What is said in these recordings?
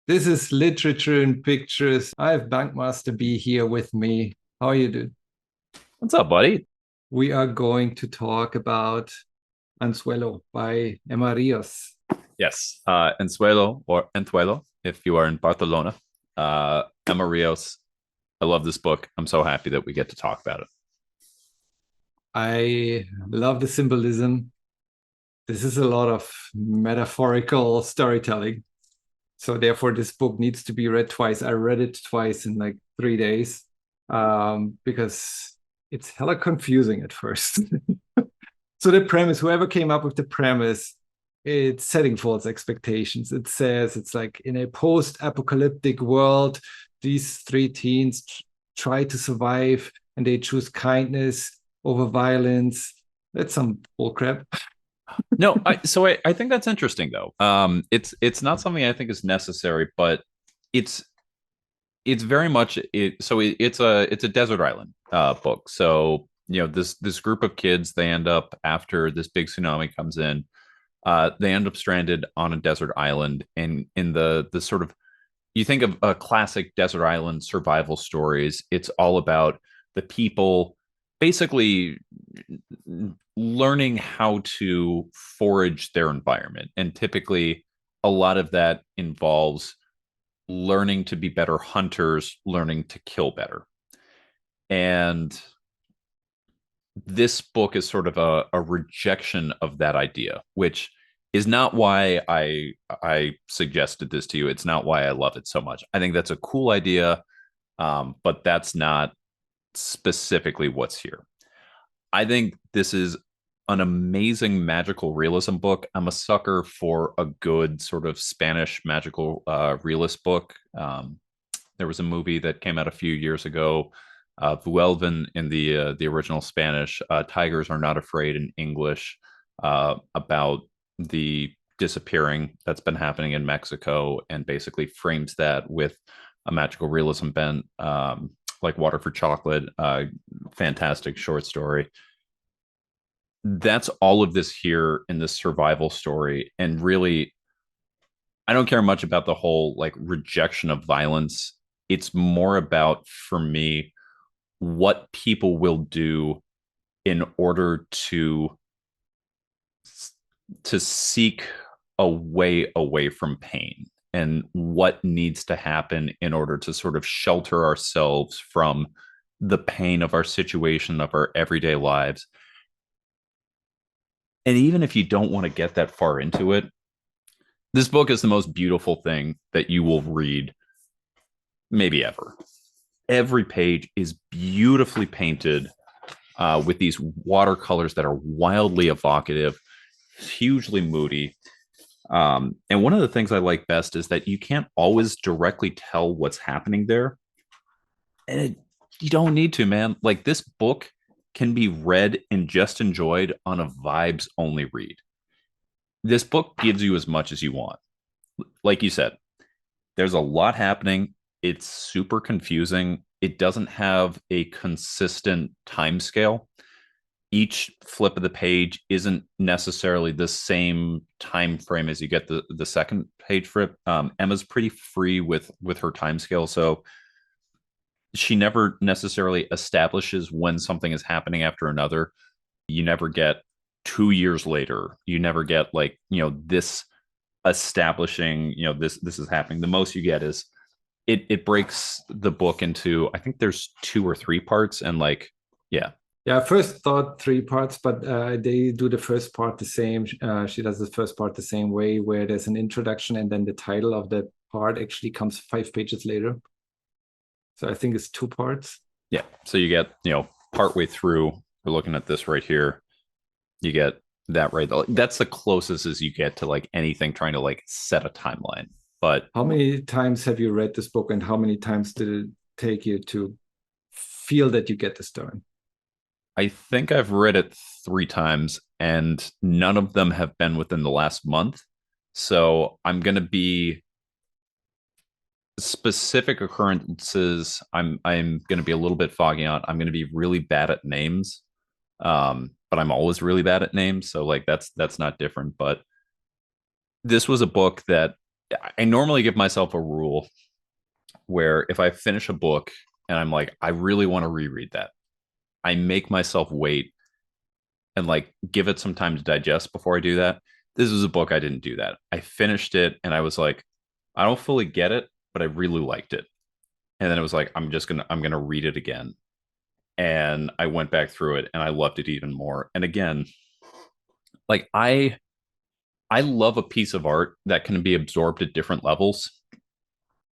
This is Literature and Pictures. I have BunkmastaB here with me. How are you doing? What's up, buddy? We are going to talk about Anzuelo by Emma Rios. Yes, Anzuelo or Anzuelo, if you are in Barcelona. Emma Rios. I love this book. I'm so happy that we get to talk about it. I love the symbolism. This is a lot of metaphorical storytelling. So therefore, this book needs to be read twice. I read it twice in like 3 days because it's hella confusing at first. So the premise, whoever came up with the premise, it's setting false expectations. It says it's like in a post-apocalyptic world, these three teens try to survive and they choose kindness over violence. That's some bullcrap. No, I think that's interesting though. It's not something I think is necessary, but it's it's very much it. So it's a desert island book. So this group of kids, they end up after this big tsunami comes in. They end up stranded on a desert island, and in the sort of, you think of a classic desert island survival stories, it's all about the people basically learning how to forage their environment. And typically, a lot of that involves learning to be better hunters, learning to kill better. And this book is sort of a rejection of that idea, which is not why I suggested this to you. It's not why I love it so much. I think that's a cool idea, but that's not specifically what's here. I think this is an amazing magical realism book. I'm a sucker for a good sort of Spanish magical realist book. There was a movie that came out a few years ago, Vuelven in the original Spanish, Tigers Are Not Afraid in English, about the disappearing that's been happening in Mexico, and basically frames that with a magical realism bent, like Water for Chocolate, fantastic short story. That's all of this here in this survival story. And really, I don't care much about the whole like rejection of violence. It's more about, for me, what people will do in order to seek a way away from pain, and what needs to happen in order to sort of shelter ourselves from the pain of our situation, of our everyday lives. And even if you don't want to get that far into it, this book is the most beautiful thing that you will read maybe ever. Every page is beautifully painted, with these watercolors that are wildly evocative, hugely moody. And one of the things I like best is that you can't always directly tell what's happening there. And you don't need to, man. Like, this book can be read and just enjoyed on a vibes only read. This book gives you as much as you want. Like you said, there's a lot happening. It's super confusing. It doesn't have a consistent time scale. Each flip of the page isn't necessarily the same time frame as you get the second page flip. Emma's pretty free with her time scale, so she never necessarily establishes when something is happening after another. You never get 2 years later. You never get like, this establishing, this is happening. The most you get is it breaks the book into, I think there's two or three parts, and like, yeah. Yeah, I first thought three parts, but they do the first part the same. She does the first part the same way, where there's an introduction and then the title of that part actually comes 5 pages later. So I think it's two parts. Yeah. So you get, partway through, we're looking at this right here. You get that right. That's the closest as you get to like anything trying to like set a timeline. But How many times have you read this book, and how many times did it take you to feel that you get the story? I think I've read it 3 times, and none of them have been within the last month. So I'm going to be specific occurrences. I'm going to be a little bit foggy on. I'm going to be really bad at names. But I'm always really bad at names, so like that's not different. But this was a book that I normally give myself a rule where if I finish a book and I'm like, I really want to reread that, I make myself wait and like give it some time to digest before I do that. This was a book I didn't do that. I finished it and I was like, I don't fully get it, but I really liked it. And then it was like, I'm gonna read it again. And I went back through it and I loved it even more. And again, like I love a piece of art that can be absorbed at different levels.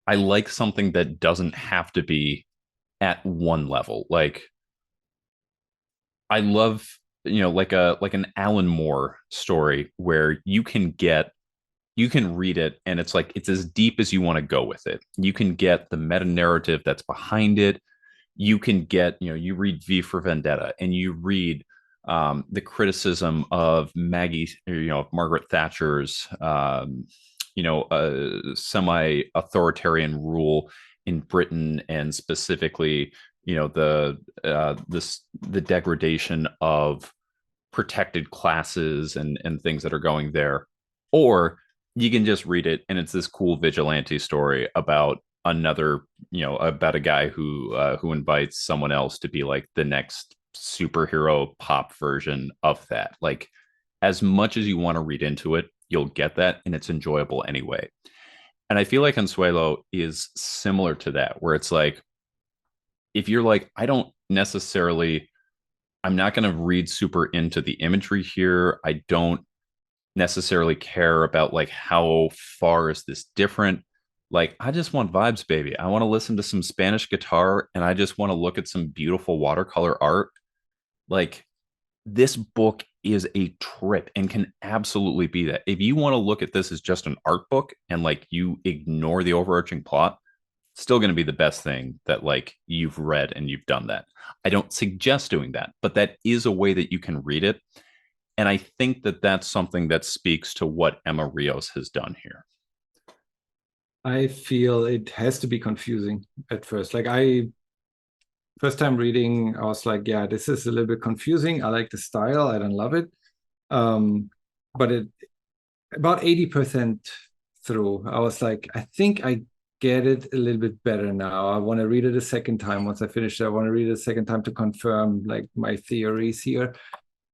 I like something that doesn't have to be at one level. Like I love, like an Alan Moore story where you can read it and it's like it's as deep as you want to go with it. You can get the meta narrative that's behind it. You can get, you read V for Vendetta and you read the criticism of Maggie, Margaret Thatcher's, semi-authoritarian rule in Britain, and specifically, the degradation of protected classes and things that are going there. Or you can just read it and it's this cool vigilante story about another, about a guy who invites someone else to be like the next superhero pop version of that. Like as much as you want to read into it, you'll get that and it's enjoyable anyway. And I feel like Anzuelo is similar to that, where it's like if you're like, I don't necessarily, I'm not going to read super into the imagery here. I don't necessarily care about like how far is this different. Like I just want vibes, baby. I want to listen to some Spanish guitar and I just want to look at some beautiful watercolor art. Like this book is a trip and can absolutely be that. If you want to look at this as just an art book and like you ignore the overarching plot, still going to be the best thing that like you've read and you've done that. I don't suggest doing that, but that is a way that you can read it. And I think that that's something that speaks to what Emma Rios has done here. I feel it has to be confusing at first. Like first time reading, I was like, yeah, this is a little bit confusing. I like the style. I don't love it. But it about 80% through, I was like, I think I get it a little bit better now. I want to read it a second time. Once I finish it, I want to read it a second time to confirm like my theories here.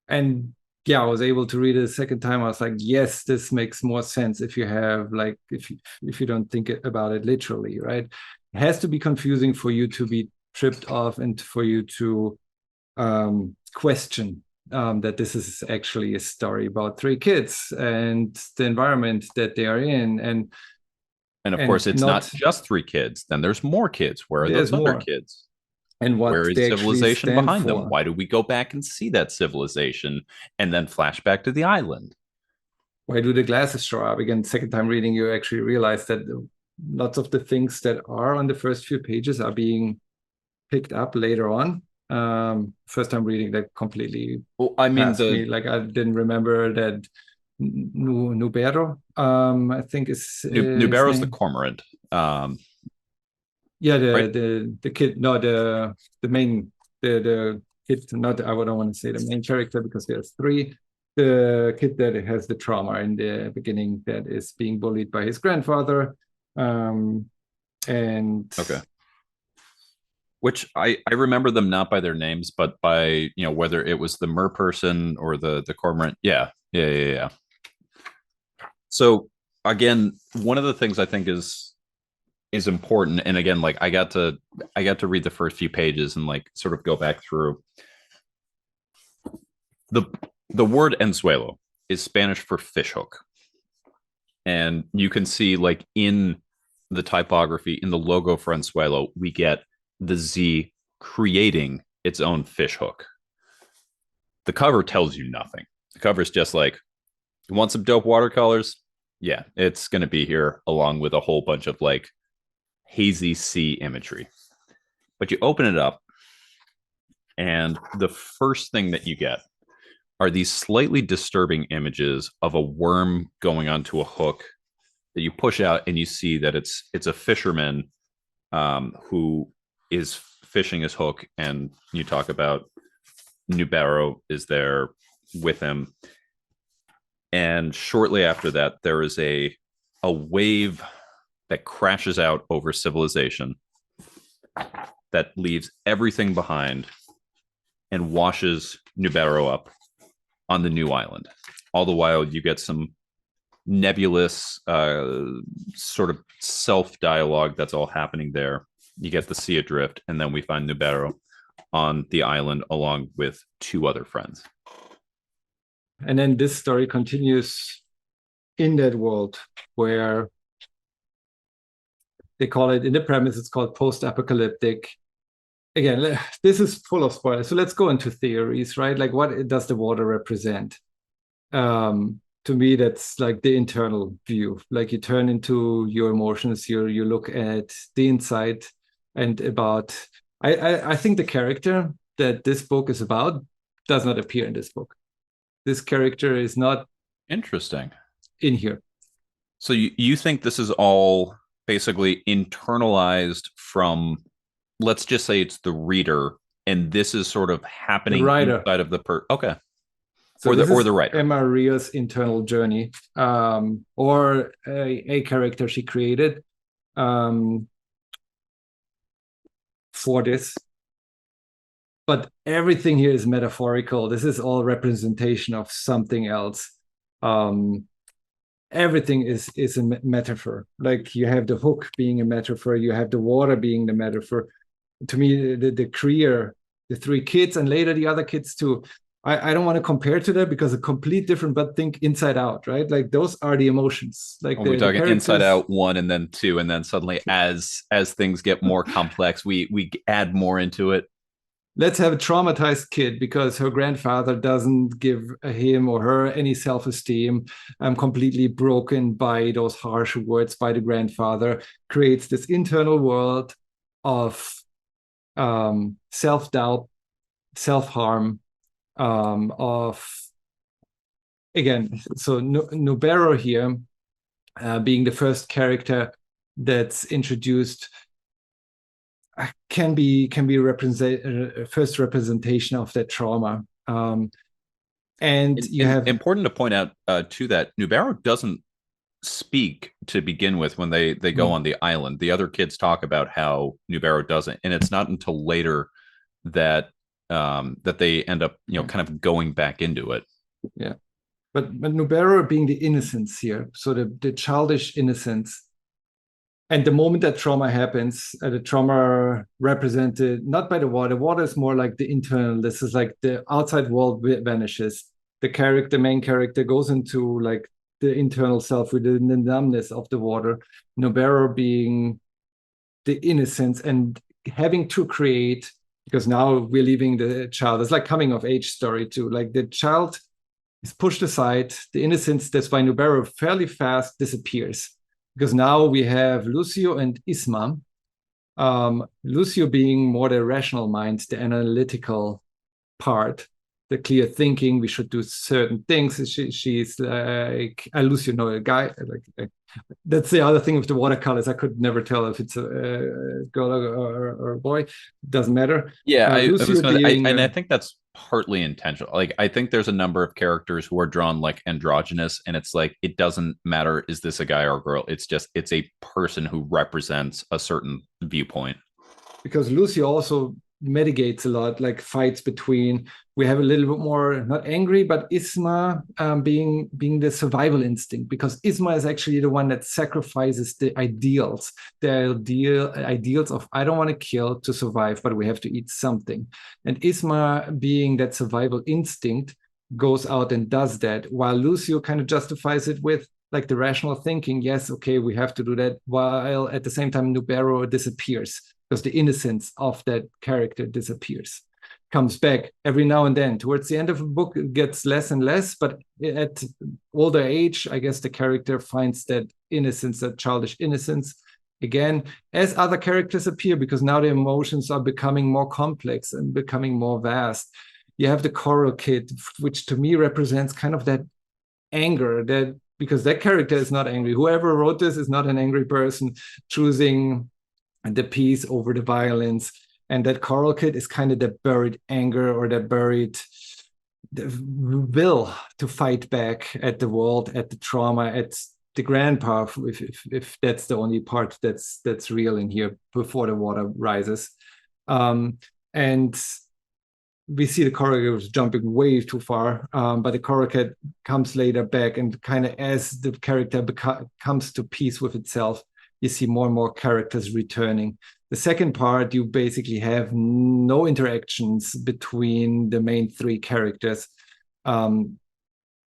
And yeah, I was able to read it a second time. I was like, yes, this makes more sense if you have like if you don't think about it literally, right? It has to be confusing for you to be tripped off and for you to question that this is actually a story about three kids and the environment that they are in, And of course, and it's not not just three kids. Then there's more kids. Where are those there's other more, kids? and Where what is they actually civilization stand behind them? for. Why do we go back and see that civilization and then flash back to the island? Why do the glasses show up? Again, second time reading, you actually realize that lots of the things that are on the first few pages are being picked up later on. First time reading, that completely Well, I mean, passed me. Like I didn't remember that Nubero, I think is his Nubero's the name. cormorant, Yeah, right? the kid, no, the main the kid, not I don't want to say the main character because there's three. The kid that has the trauma in the beginning that is being bullied by his grandfather, and Okay. Which I remember them not by their names, but by whether it was the mer person or the cormorant. Yeah, yeah, yeah, yeah. So again, one of the things I think is important, and again, like I got to read the first few pages and like sort of go back through the the word Anzuelo is Spanish for fishhook, and you can see like in the typography in the logo for Anzuelo, we get the Z creating its own fishhook. The cover tells you nothing. The cover is just like, you want some dope watercolors? Yeah, it's going to be here along with a whole bunch of like hazy sea imagery. But you open it up, and the first thing that you get are these slightly disturbing images of a worm going onto a hook that you push out, and you see that it's a fisherman who is fishing his hook, and you talk about Nubero is there with him. And shortly after that, there is a a wave that crashes out over civilization that leaves everything behind and washes Nubero up on the new island. All the while, you get some nebulous sort of self-dialogue that's all happening there. You get the sea adrift, and then we find Nubero on the island along with two other friends. And then this story continues in that world where they call it, in the premise, it's called post-apocalyptic. Again, this is full of spoilers. So let's go into theories, right? Like, what does the water represent? To me, that's like the internal view. Like, you turn into your emotions, you look at the inside and about. I think the character that this book is about does not appear in this book. This character is not interesting in here. So you think this is all basically internalized from, let's just say it's the reader, and this is sort of happening inside of the okay. So or the writer. Emma Ríos' internal journey, or a character she created for this. But everything here is metaphorical. This is all representation of something else. Everything is a metaphor. Like, you have the hook being a metaphor, you have the water being the metaphor. To me, the Krier, the three kids, and later the other kids too. I don't want to compare to that because a complete different, but think Inside Out, right? Like, those are the emotions. Like, we're talking Inside Out 1 and then 2, and then suddenly as things get more complex, we add more into it. Let's have a traumatized kid because her grandfather doesn't give him or her any self-esteem. I'm completely broken by those harsh words by the grandfather. Creates this internal world of self-doubt, self-harm, of, again, so Nubero here being the first character that's introduced can be first representation of that trauma. And you have important to point out too that Nubero doesn't speak to begin with when they go on the island. The other kids talk about how Nubero doesn't, and it's not until later that that they end up kind of going back into it. Yeah, but Nubero being the innocence here, so the childish innocence. And the moment that trauma happens, the trauma represented not by the water. Water is more like the internal. This is like the outside world vanishes. The main character, goes into like the internal self with the numbness of the water. Nubero being the innocence and having to create, because now we're leaving the child. It's like coming of age story too. Like, the child is pushed aside. The innocence, that's why Nubero fairly fast disappears. Because now we have Lucio and Isma. Lucio being more the rational mind, the analytical part, the clear thinking. We should do certain things. She's like Lucio, no, a guy. Like that's the other thing with the watercolors. I could never tell if it's a girl or a boy. Doesn't matter. Yeah, and I think that's partly intentional. Like, I think there's a number of characters who are drawn like androgynous, and it's like, it doesn't matter, is this a guy or a girl? It's a person who represents a certain viewpoint. Because Lucio also mitigates a lot, like fights between, we have a little bit more, not angry, but Isma being the survival instinct, because Isma is actually the one that sacrifices the ideals of, I don't want to kill to survive, but we have to eat something. And Isma, being that survival instinct, goes out and does that, while Lucio kind of justifies it with like the rational thinking. Yes, okay, we have to do that, while at the same time Nubero disappears, because the innocence of that character disappears, comes back every now and then. Towards the end of the book, it gets less and less, but at older age, I guess the character finds that innocence, that childish innocence, again, as other characters appear, because now the emotions are becoming more complex and becoming more vast. You have the Coral Kid, which to me represents kind of that anger, that because that character is not angry. Whoever wrote this is not an angry person choosing the peace over the violence. And that Coral Kid is kind of the buried anger, or the buried will to fight back at the world, at the trauma, at the grand part, if that's the only part that's real in here before the water rises. And we see the coracle jumping way too far, but the coracle comes later back, and kind of as the character comes to peace with itself, you see more and more characters returning. The second part, you basically have no interactions between the main three characters,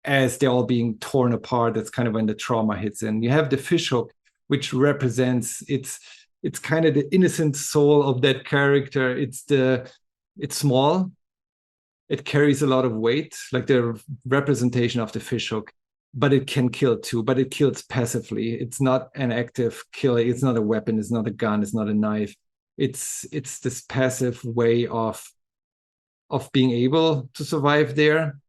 as they're all being torn apart. That's kind of when the trauma hits in. You have the fishhook, which represents it's kind of the innocent soul of that character. It's small. It carries a lot of weight, like the representation of the fishhook, but it can kill too, but it kills passively. It's not an active killer. It's not a weapon. It's not a gun. It's not a knife. It's this passive way of being able to survive there.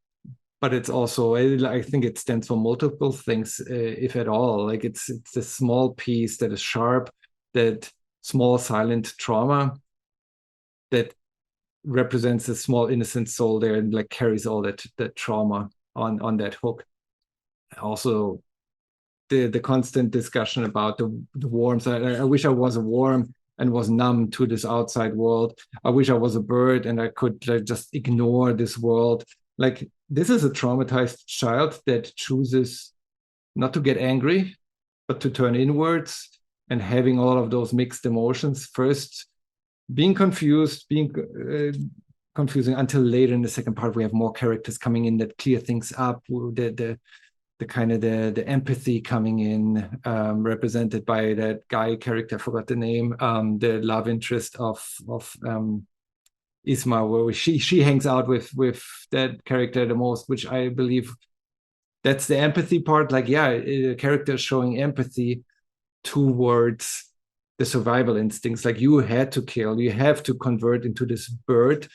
But it's also, I think it stands for multiple things, if at all. Like it's a small piece that is sharp, that small silent trauma that represents a small innocent soul there, and like carries all that trauma on that hook. Also, the constant discussion about the worms. I wish I was a worm and was numb to this outside world. I wish I was a bird and I could just ignore this world. Like, this is a traumatized child that chooses not to get angry, but to turn inwards, and having all of those mixed emotions. First, being confused, confusing, until later in the second part, we have more characters coming in that clear things up. The kind of the empathy coming in, represented by that guy character, I forgot the name, the love interest of Isma, where she hangs out with that character the most, which I believe that's the empathy part. Like, yeah, a character showing empathy towards the survival instincts. Like, you had to kill, you have to convert into this bird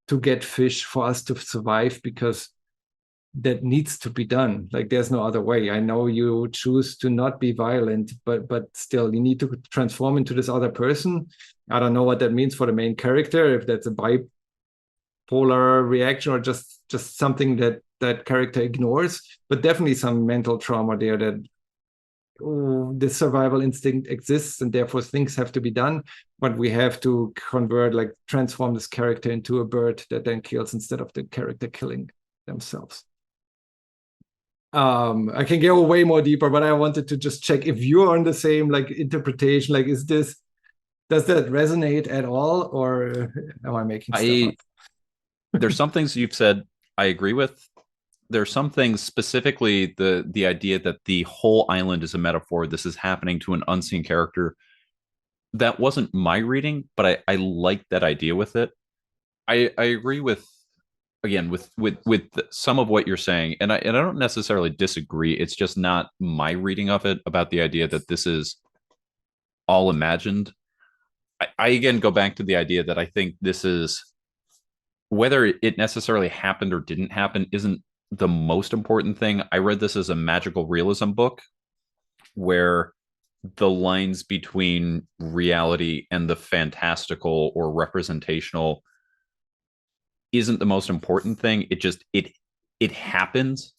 to get fish for us to survive, because that needs to be done. Like, there's no other way. I know you choose to not be violent, but still you need to transform into this other person. I don't know what that means for the main character, if that's a bipolar reaction or just something that character ignores, but definitely some mental trauma there, that the survival instinct exists and therefore things have to be done, but we have to transform this character into a bird that then kills instead of the character killing themselves. I can go way more deeper, but I wanted to just check if you're on the same interpretation. Like, does that resonate at all, or am I making stuff up? There's some things you've said I agree with. There's some things, specifically the idea that the whole island is a metaphor. This is happening to an unseen character. That wasn't my reading, but I like that idea with it. I agree with some of what you're saying, and I don't necessarily disagree. It's just not my reading of it, about the idea that this is all imagined. I again go back to the idea that I think this is, whether it necessarily happened or didn't happen isn't the most important thing. I read this as a magical realism book, where the lines between reality and the fantastical or representational isn't the most important thing. It happens.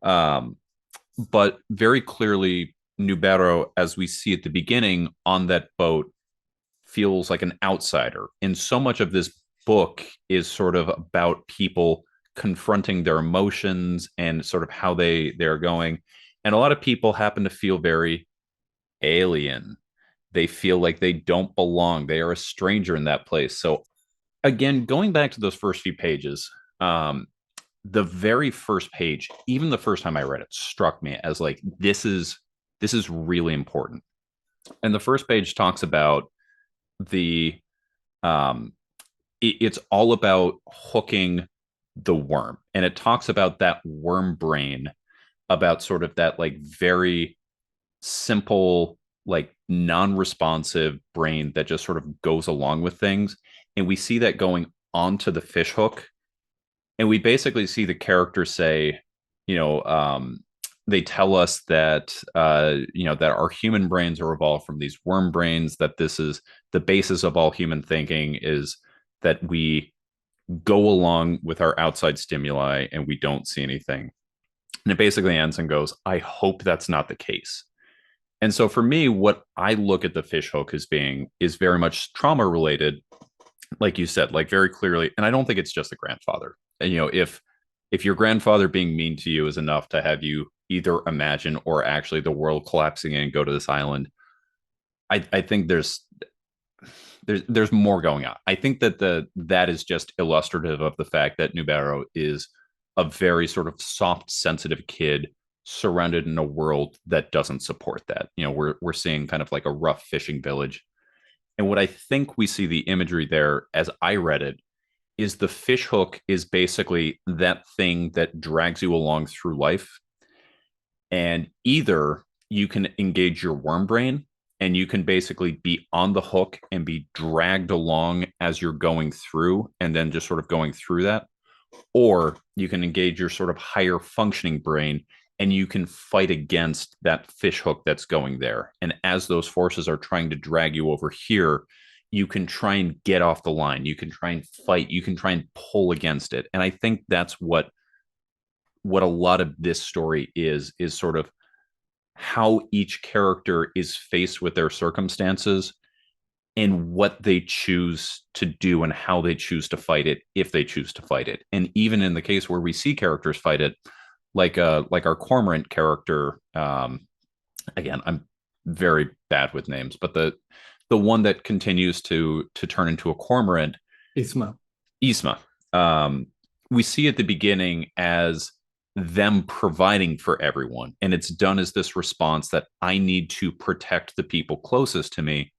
But very clearly, Nubero, as we see at the beginning on that boat, feels like an outsider. And so much of this book is sort of about people confronting their emotions and sort of how they're going. And a lot of people happen to feel very alien. They feel like they don't belong. They are a stranger in that place. So again, going back to those first few pages, the very first page, even the first time I read it, struck me as like, this is really important. And the first page talks about it's all about hooking the worm, and it talks about that worm brain, about sort of that like very simple, like non-responsive brain that just sort of goes along with things. And we see that going onto the fish hook, and we basically see the characters say, they tell us that that our human brains are evolved from these worm brains, that this is the basis of all human thinking, is that we go along with our outside stimuli and we don't see anything. And it basically ends and goes, I hope that's not the case. And so for me, what I look at the fishhook as being is very much trauma related, like you said, like very clearly. And I don't think it's just the grandfather. And if your grandfather being mean to you is enough to have you either imagine or actually the world collapsing and go to this island, I think there's more going on. I think that that is just illustrative of the fact that Nubero is a very sort of soft, sensitive kid surrounded in a world that doesn't support that. We're seeing kind of like a rough fishing village. And what I think we see the imagery there, as I read it, is the fish hook is basically that thing that drags you along through life. And either you can engage your worm brain and you can basically be on the hook and be dragged along as you're going through and then just sort of going through that, or you can engage your sort of higher functioning brain and you can fight against that fish hook that's going there. And as those forces are trying to drag you over here, you can try and get off the line. You can try and fight. You can try and pull against it. And I think that's what a lot of this story is sort of how each character is faced with their circumstances and what they choose to do and how they choose to fight it, if they choose to fight it. And even in the case where we see characters fight it, like our cormorant character, again, I'm very bad with names, but the one that continues to turn into a cormorant, Isma. We see at the beginning as them providing for everyone, and it's done as this response that I need to protect the people closest to me.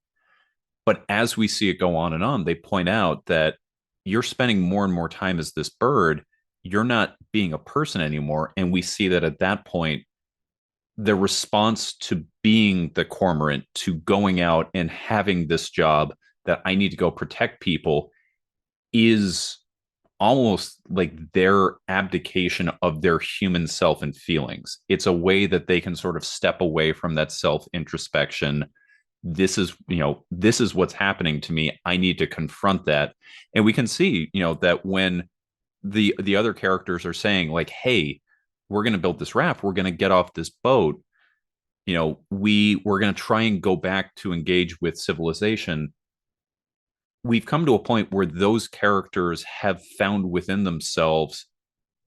But as we see it go on and on, they point out that you're spending more and more time as this bird. You're not being a person anymore. And we see that at that point, the response to being the cormorant, to going out and having this job that I need to go protect people, is almost like their abdication of their human self and feelings. It's a way that they can sort of step away from that self introspection. This is what's happening to me. I need to confront that. And we can see, that when the other characters are saying like, hey, we're going to build this raft, we're going to get off this boat, we're going to try and go back to engage with civilization. We've come to a point where those characters have found within themselves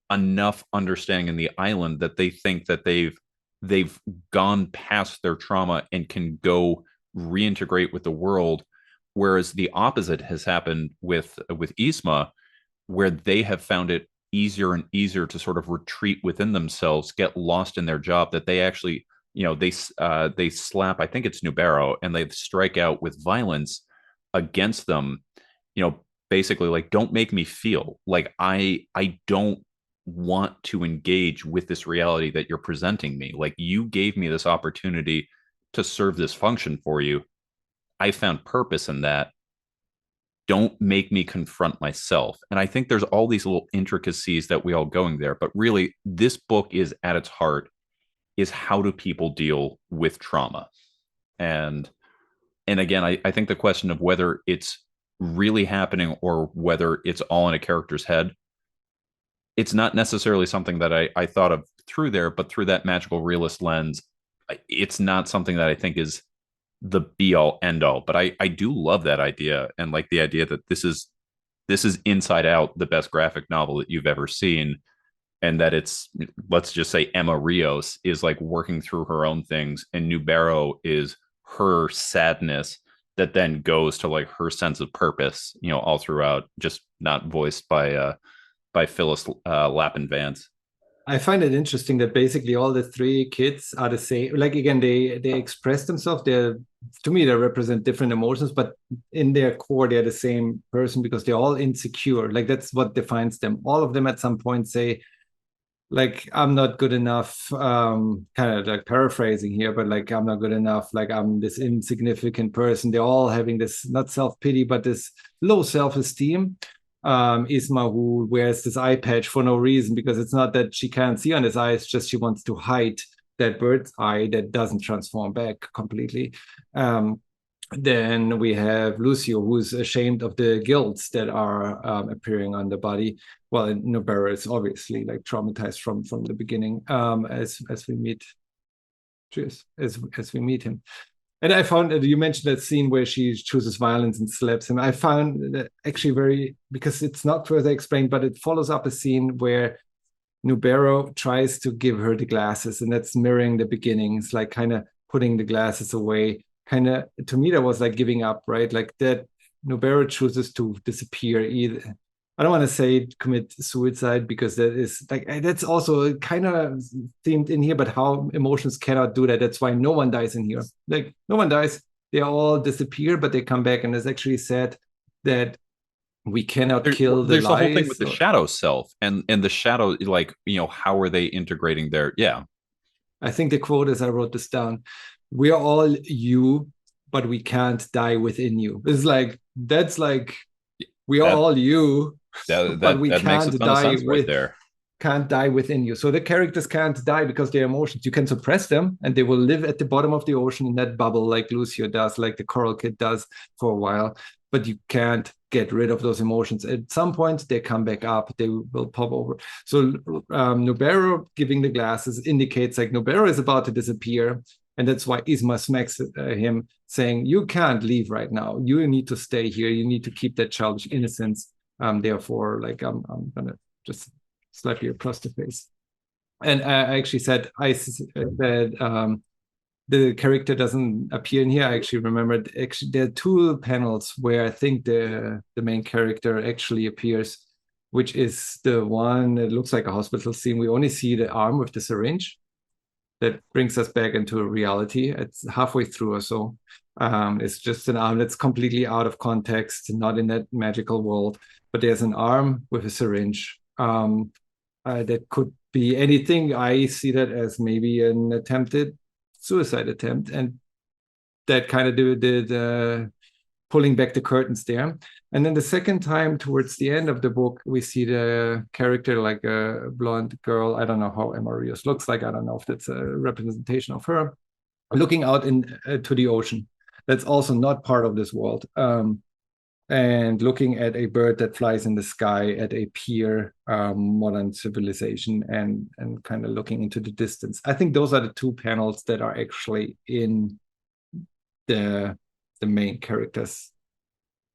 enough understanding in the island that they think that they've gone past their trauma and can go reintegrate with the world. Whereas the opposite has happened with Isma, where they have found it easier and easier to sort of retreat within themselves, get lost in their job, that they actually, they slap, I think it's Nubero, and they strike out with violence against them, basically like, don't make me feel like I don't want to engage with this reality that you're presenting me. Like, you gave me this opportunity to serve this function for you. I found purpose in that. Don't make me confront myself. And I think there's all these little intricacies that we all going there, but really this book is at its heart is how do people deal with trauma? And again, I think the question of whether it's really happening or whether it's all in a character's head, it's not necessarily something that I thought of through there, but through that magical realist lens, it's not something that I think is the be all end all. But I do love that idea, and like the idea that this is Inside Out, the best graphic novel that you've ever seen, and that it's, let's just say, Emma Rios is like working through her own things, and Nubero is her sadness that then goes to like her sense of purpose, all throughout, just not voiced by Phyllis Lappin Vance. I find it interesting that basically all the three kids are the same. Like, again, they express themselves. To me, they represent different emotions, but in their core, they're the same person because they're all insecure. Like, that's what defines them. All of them at some point say, like, I'm not good enough, kind of like paraphrasing here, but like, I'm not good enough, like, I'm this insignificant person. They're all having this, not self-pity, but this low self-esteem. Isma, who wears this eye patch for no reason, because it's not that she can't see on his eye, it's just she wants to hide that bird's eye that doesn't transform back completely. Then we have Lucio, who's ashamed of the guilts that are appearing on the body. Well, Nobara is obviously like traumatized from the beginning, as we meet. Cheers, as we meet him. And I found that you mentioned that scene where she chooses violence and slaps him. I found that actually very, because it's not further explained, but it follows up a scene where Nubero tries to give her the glasses, and that's mirroring the beginnings, like kind of putting the glasses away. Kind of, to me, that was like giving up, right? Like that Nubero chooses to disappear either. I don't want to say commit suicide, because that is like, that's also kind of themed in here, but how emotions cannot do that. That's why no one dies in here. Like no one dies. They all disappear, but they come back. And it's actually said that we cannot kill the There's the whole thing lies. with the shadow self and the shadow, like, how are they integrating their, yeah. I think the quote is, I wrote this down, we are all you, but we can't die within you. It's like, that's like, we are That all you, that but that we that makes a can't ton of die sense right there. within you. So the characters can't die because their emotions, you can suppress them and they will live at the bottom of the ocean in that bubble, like Lucio does, like the Coral Kid does for a while, but you can't get rid of those emotions. At some point they come back up, they will pop over. So Nobero giving the glasses indicates like Nobero is about to disappear, and that's why Isma smacks him, saying, you can't leave right now, you need to stay here, you need to keep that childish innocence. Therefore, like, I'm gonna just slap you across the face. And I actually said that the character doesn't appear in here. I actually remembered, actually there are two panels where I think the main character actually appears, which is the one that looks like a hospital scene. We only see the arm with the syringe. That brings us back into reality. It's halfway through or so. It's just an arm that's completely out of context, not in that magical world. But there's an arm with a syringe. That could be anything. I see that as maybe an attempted suicide attempt, and that kind of did pulling back the curtains there. And then the second time, towards the end of the book, we see the character, like a blonde girl. I don't know how Emma Rios looks like. I don't know if that's a representation of her, looking out to the ocean. That's also not part of this world. And looking at a bird that flies in the sky at a pier, modern civilization, and kind of looking into the distance. I think those are the two panels that are actually in the main character's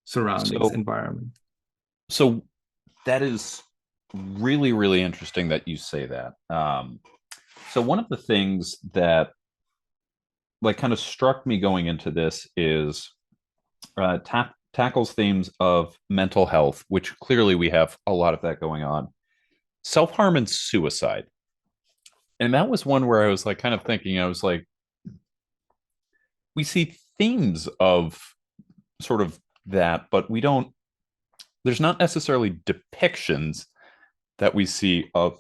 surroundings, So environment. so that is really, really interesting that you say that. So one of the things that like kind of struck me going into this is tackles themes of mental health, which clearly we have a lot of that going on, self-harm and suicide. And that was one where I was like kind of thinking, I was like, we see themes of sort of that, but we don't, there's not necessarily depictions that we see of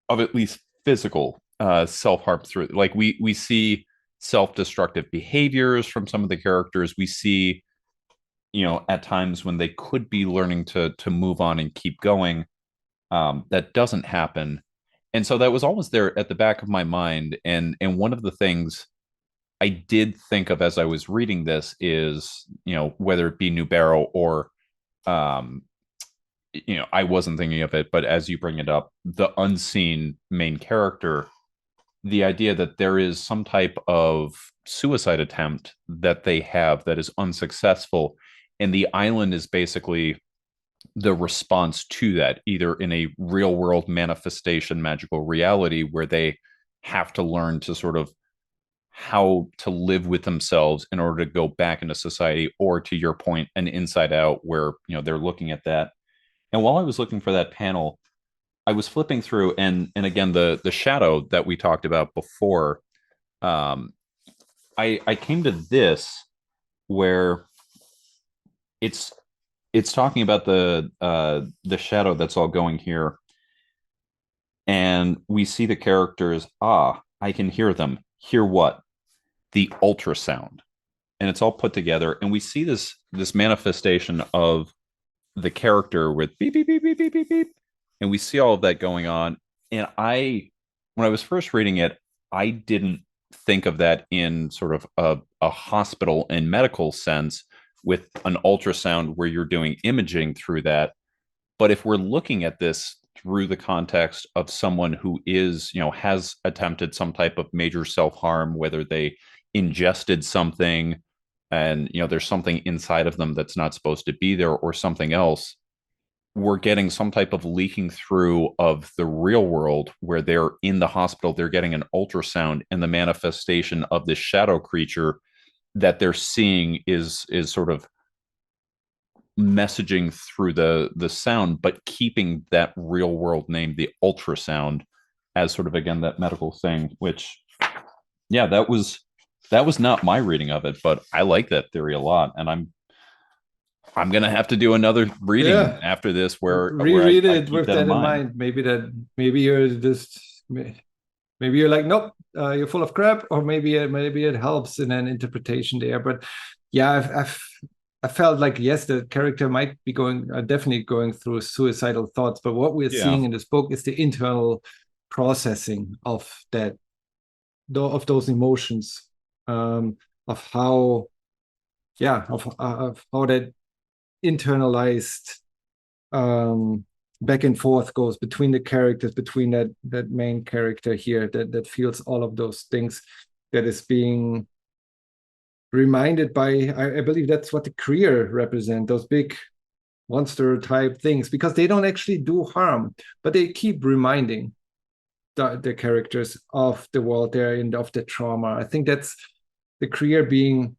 at least physical self-harm through, like we see self-destructive behaviors from some of the characters. We see, at times when they could be learning to move on and keep going, that doesn't happen. And so that was always there at the back of my mind. And one of the things I did think of as I was reading this is, whether it be Nubero or, I wasn't thinking of it, but as you bring it up, the unseen main character, the idea that there is some type of suicide attempt that they have that is unsuccessful. And the island is basically the response to that, either in a real world manifestation, magical reality, where they have to learn to sort of how to live with themselves in order to go back into society, or to your point, an inside out, where they're looking at that. And while I was looking for that panel, I was flipping through, and again, the shadow that we talked about before, um I came to this, where it's talking about the shadow that's all going here, and we see the characters. I can hear them. Hear what? The ultrasound. And it's all put together, and we see this manifestation of the character with beep beep beep beep beep beep beep, and we see all of that going on. And when I was first reading it, I didn't think of that in sort of a hospital and medical sense with an ultrasound where you're doing imaging through that. But if we're looking at this through the context of someone who is, has attempted some type of major self-harm, whether they ingested something and, there's something inside of them that's not supposed to be there or something else, we're getting some type of leaking through of the real world where they're in the hospital, they're getting an ultrasound, and the manifestation of this shadow creature that they're seeing is sort of messaging through the sound, but keeping that real world name, the ultrasound, as sort of, again, that medical thing, which, yeah, that was not my reading of it, but I like that theory a lot. And I'm gonna have to do another reading Yeah, after this where reread I it keep with that in that in mind. mind. Maybe you're just maybe you're like, nope, you're full of crap, or maybe it helps in an interpretation there. But yeah, I felt like, yes, the character might be definitely going through suicidal thoughts, but what we're Yeah. seeing in this book is the internal processing of of those emotions, of how, yeah, of how that internalized back and forth goes between the characters, between that main character here that feels all of those things, that is being reminded by, I believe that's what the Krier represent, those big monster type things, because they don't actually do harm, but they keep reminding the characters of the world they're in, of the trauma. I think that's the Krier being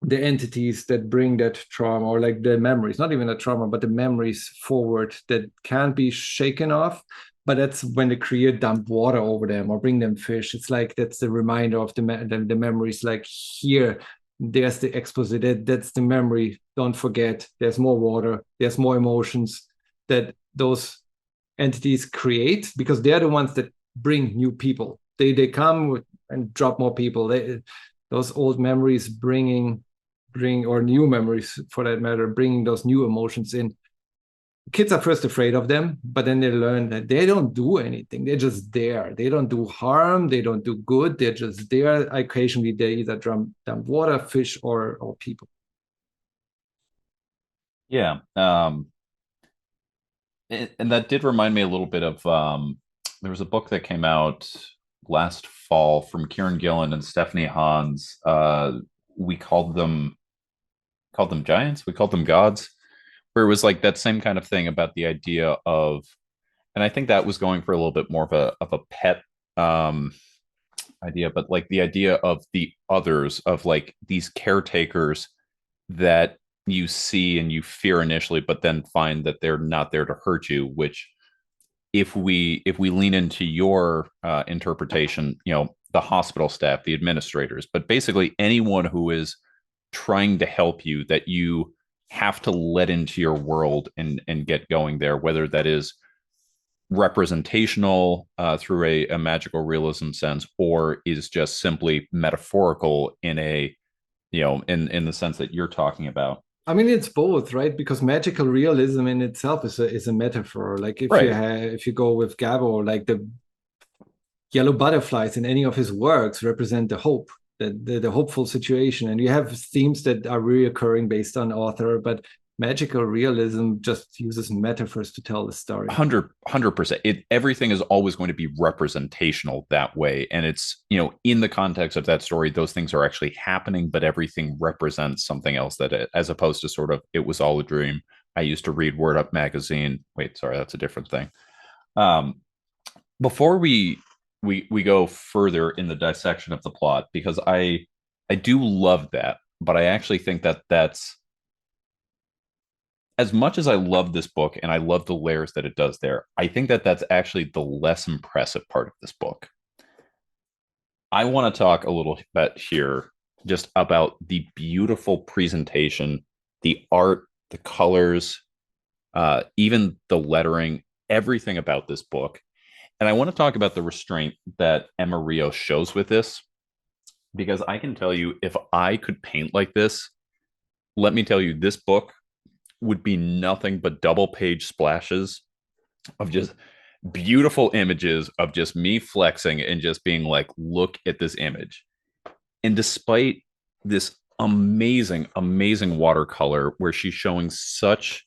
the entities that bring that trauma, or like the memories, not even the trauma, but the memories forward that can't be shaken off. But that's when the Krier dump water over them or bring them fish. It's like that's the reminder of the memories. Like, here, there's the expositor. That's the memory. Don't forget. There's more water. There's more emotions that those entities create, because they're the ones that bring new people. They come and drop more people. Those old memories or new memories for that matter, bringing those new emotions in. Kids are first afraid of them, but then they learn that they don't do anything. They're just there. They don't do harm. They don't do good. They're just there. Occasionally, they either dump water, fish, or people. Yeah. And that did remind me a little bit of there was a book that came out last fall from Kieran Gillen and Stephanie Hans. We called them giants. We called them gods, where it was like that same kind of thing about the idea of, and I think that was going for a little bit more of a pet um, idea, but like the idea of the others, of like these caretakers that you see and you fear initially, but then find that they're not there to hurt you. Which, if we lean into your interpretation, the hospital staff, the administrators, but basically anyone who is trying to help you, that you have to let into your world and get going there, whether that is representational through a magical realism sense, or is just simply metaphorical in a in the sense that you're talking about. I mean, it's both, right? Because magical realism in itself is a metaphor. Like, Right. if you go with Gabo, like the yellow butterflies in any of his works represent the hope, the hopeful situation. And you have themes that are reoccurring based on author, but magical realism just uses metaphors to tell the story. 100%. Everything is always going to be representational that way, and it's, in the context of that story, those things are actually happening, but everything represents something else, as opposed to sort of, it was all a dream. I used to read Word Up magazine. Wait, sorry, that's a different thing. um Before we go further in the dissection of the plot, because I do love that, but I actually think that that's, as much as I love this book and I love the layers that it does there, I think that that's actually the less impressive part of this book. I want to talk a little bit here just about the beautiful presentation, the art, the colors, even the lettering, everything about this book. And I want to talk about the restraint that Emma Rio shows with this, because I can tell you, if I could paint like this, let me tell you, this book would be nothing but double page splashes of just beautiful images of just me flexing and just being like, look at this image. And despite this amazing watercolor where she's showing such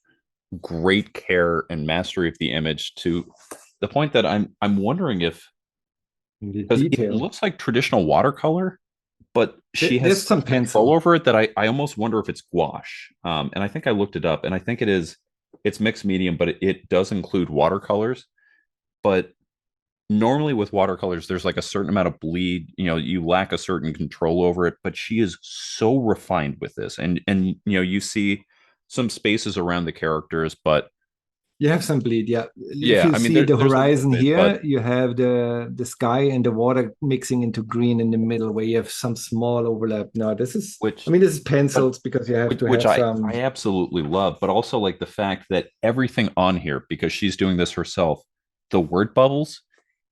great care and mastery of the image, to the point that I'm wondering if, The because it detail. looks like traditional watercolor, but she has There's some such control pencil. over it that I almost wonder if it's gouache. And I think I looked it up, and I think it's mixed medium, but it does include watercolors. But normally with watercolors, there's like a certain amount of bleed. You lack a certain control over it, but she is so refined with this, and you see some spaces around the characters, but You have some bleed, yeah. If yeah, you I mean see the there's a little horizon bit, but here, you have the sky and the water mixing into green in the middle, where you have some small overlap. No, this is, I which mean, this is but pencils because you have to which have I some. absolutely love, but also like the fact that everything on here, because she's doing this herself, the word bubbles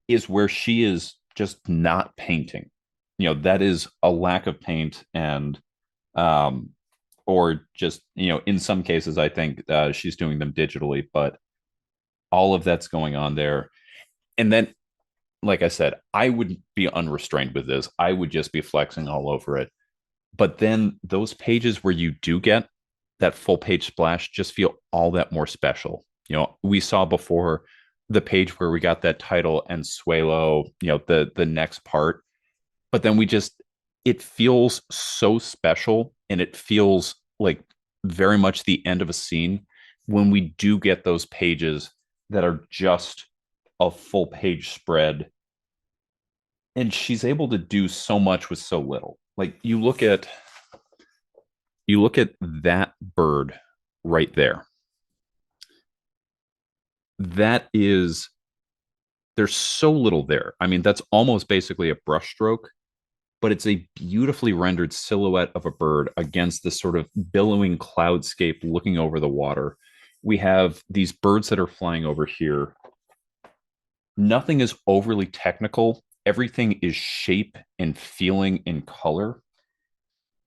is where she is just not painting. That is a lack of paint, and um or just in some cases I think she's doing them digitally, but all of that's going on there. And then, like I said, I would be unrestrained with this. I would just be flexing all over it. But then those pages where you do get that full page splash just feel all that more special. We saw before the page where we got that title Anzuelo, the next part, but then it feels so special, and it feels like very much the end of a scene when we do get those pages that are just a full page spread. And she's able to do so much with so little. Like you look at that bird right there. That is, there's so little there. I mean, that's almost basically a brushstroke, but it's a beautifully rendered silhouette of a bird against this sort of billowing cloudscape looking over the water. We have these birds that are flying over here. Nothing is overly technical. Everything is shape and feeling and color.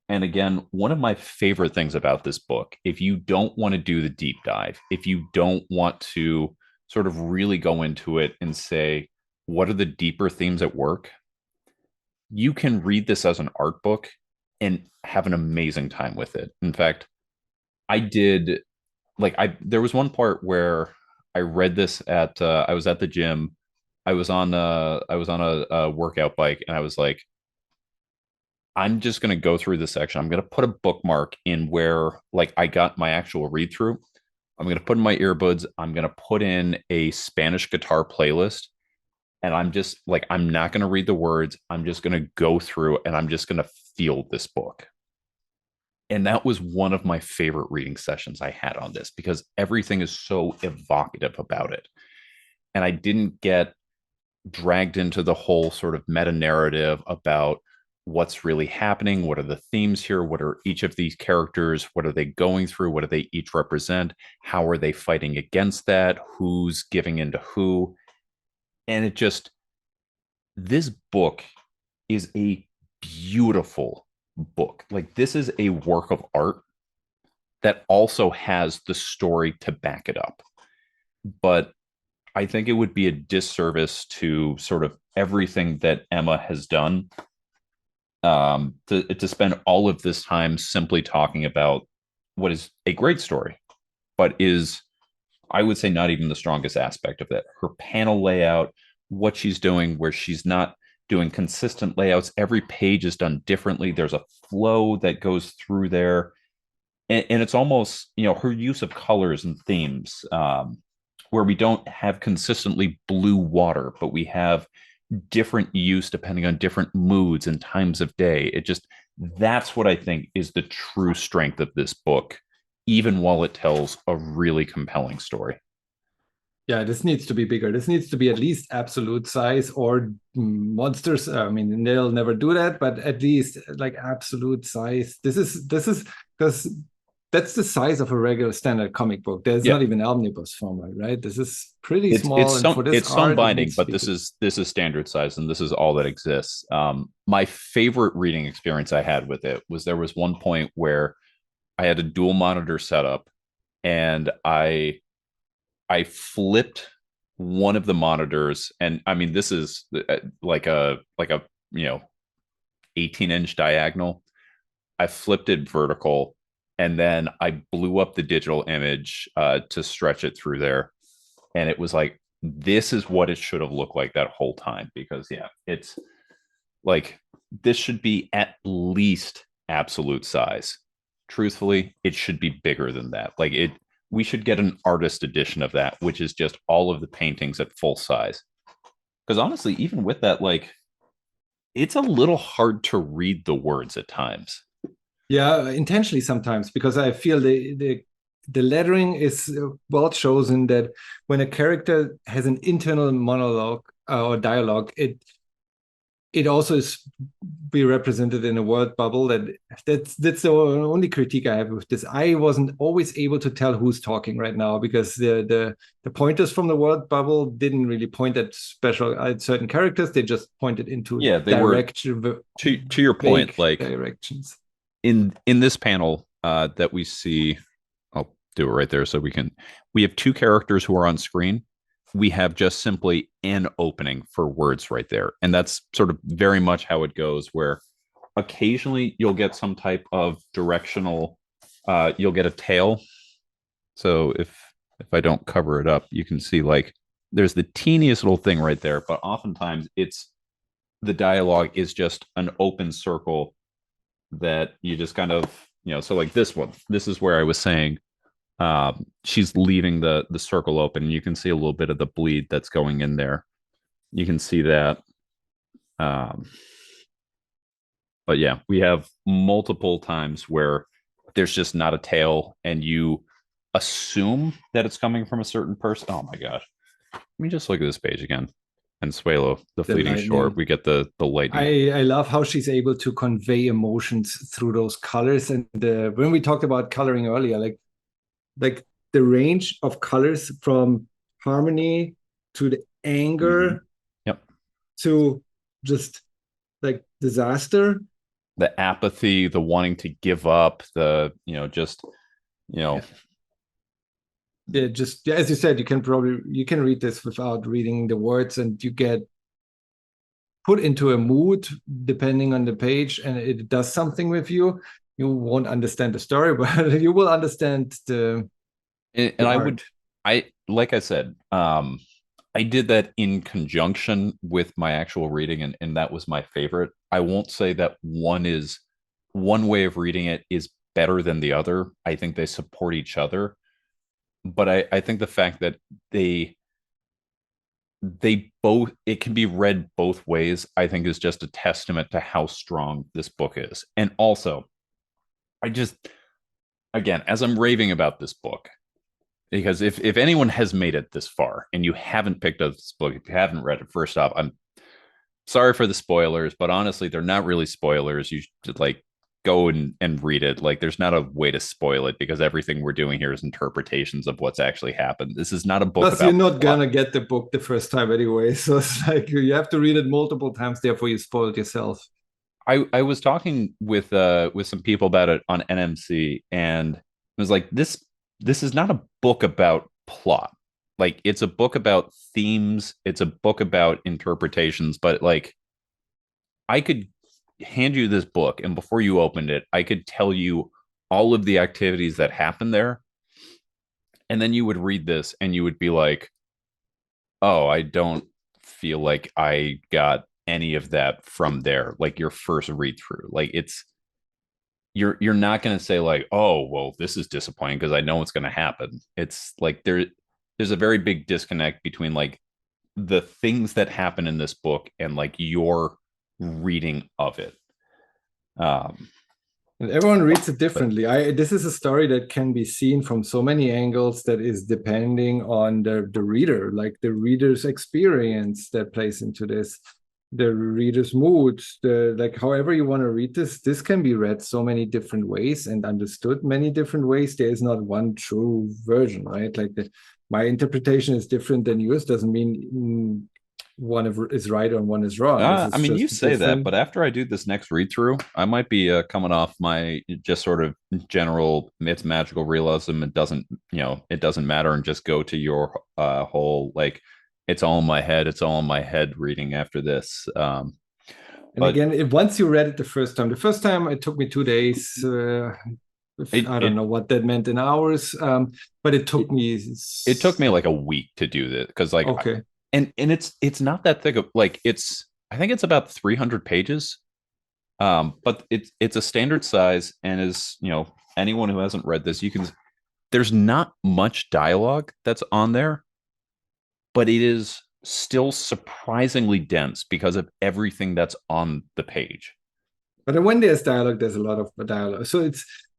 And again, one of my favorite things about this book, if you don't want to do the deep dive, if you don't want to sort of really go into it and say, what are the deeper themes at work? You can read this as an art book and have an amazing time with it. In fact, I did there was one part where I read this I was at the gym. I was on a workout bike, and I was like, I'm just going to go through this section. I'm going to put a bookmark in where like I got my actual read through. I'm going to put in my earbuds. I'm going to put in a Spanish guitar playlist, and I'm just like, I'm not going to read the words. I'm just going to go through, and I'm just going to feel this book. And that was one of my favorite reading sessions I had on this, because everything is so evocative about it. And I didn't get dragged into the whole sort of meta narrative about what's really happening, what are the themes here, what are each of these characters, what are they going through, what do they each represent, how are they fighting against that, who's giving into who. And this book is a beautiful book. Like, this is a work of art that also has the story to back it up. But I think it would be a disservice to sort of everything that Emma has done, to spend all of this time simply talking about what is a great story, but is, I would say, not even the strongest aspect of it. Her panel layout, what she's doing, where she's not doing consistent layouts. Every page is done differently. There's a flow that goes through there. And it's almost, her use of colors and themes, where we don't have consistently blue water, but we have different use depending on different moods and times of day. That's what I think is the true strength of this book, even while it tells a really compelling story. Yeah, this needs to be bigger. This needs to be at least absolute size or monsters. I mean, they'll never do that, but at least like absolute size. This is because that's the size of a regular standard comic book. There's Yeah, not even omnibus format, right? This is pretty it's small, it's and some for this it's some art, it binding, needs to but be this big. is standard size, and this is all that exists. My favorite reading experience I had with it was, there was one point where I had a dual monitor setup, and I flipped one of the monitors, and I mean, this is like a you know 18-inch diagonal. I flipped it vertical, and then I blew up the digital image to stretch it through there. And it was like, this is what it should have looked like that whole time. Because yeah, it's like, this should be at least absolute size. Truthfully, it should be bigger than that. Like, it, we should get an artist edition of that, which is just all of the paintings at full size. Because honestly, even with that, like, it's a little hard to read the words at times. Yeah, intentionally sometimes, because I feel the lettering is well chosen, that when a character has an internal monologue or dialogue, it also is be represented in a word bubble. That's the only critique I have with this. I wasn't always able to tell who's talking right now, because the pointers from the word bubble didn't really point at certain characters. They just pointed into Yeah, they were, to your point, like directions. In this panel that we see, I'll do it right there so we have two characters who are on screen. We have just simply an opening for words right there. And that's sort of very much how it goes, where occasionally you'll get some type of directional, you'll get a tail. So if I don't cover it up, you can see like there's the teeniest little thing right there, but oftentimes it's the dialogue is just an open circle that you just kind of, so like this one, this is where I was saying she's leaving the circle open. You can see a little bit of the bleed that's going in there. You can see that. But yeah, we have multiple times where there's just not a tail, and you assume that it's coming from a certain person. Oh my gosh. Let me just look at this page again. Anzuelo, the fleeting shore. We get the lightning. I love how she's able to convey emotions through those colors. And when we talked about coloring earlier, like the range of colors from harmony to the anger, yep, to just like disaster, the apathy, the wanting to give up, the yeah, just as you said, you can read this without reading the words, and you get put into a mood depending on the page, and it does something with you. You won't understand the story, but you will understand the and I like I said, I did that in conjunction with my actual reading, and that was my favorite. I won't say that one way of reading it is better than the other. I think they support each other. But I think the fact that they both, it can be read both ways, I think is just a testament to how strong this book is. And also, I just, again, as I'm raving about this book, because if anyone has made it this far and you haven't picked up this book, if you haven't read it, first off, I'm sorry for the spoilers, but honestly, they're not really spoilers. You should like go and read it. Like, there's not a way to spoil it, because everything we're doing here is interpretations of what's actually happened. This is not a book. Plus, you're not gonna get the book the first time anyway, so it's like you have to read it multiple times. Therefore, you spoil it yourself. I was talking with some people about it on NMC, and it was like, this is not a book about plot. Like, it's a book about themes. It's a book about interpretations. But like, I could hand you this book, and before you opened it, I could tell you all of the activities that happened there, and then you would read this and you would be like, oh, I don't feel like I got any of that from there. Like, your first read through, like, it's you're not going to say like, oh well, this is disappointing because I know what's going to happen. It's like there's a very big disconnect between like the things that happen in this book and like your reading of it. And everyone reads it differently. This is a story that can be seen from so many angles, that is depending on the reader, like the reader's experience that plays into this, the reader's mood, like however you want to read this can be read so many different ways and understood many different ways. There is not one true version, right? Like my interpretation is different than yours, doesn't mean one is right and one is wrong. I mean, you say that, but after I do this next read through, I might be coming off my just sort of general, it's magical realism. It doesn't matter, and just go to your whole like, it's all in my head. It's all in my head reading after this. And again, once you read it the first time it took me 2 days. I don't know what that meant in hours, but it took me. It took me like a week to do this because, like, okay, and it's not that thick of, like, I think it's about 300 pages, but it's a standard size, and as you know, anyone who hasn't read this, there's not much dialogue that's on there, but it is still surprisingly dense because of everything that's on the page. but when there's dialogue, there's a lot of dialogue. So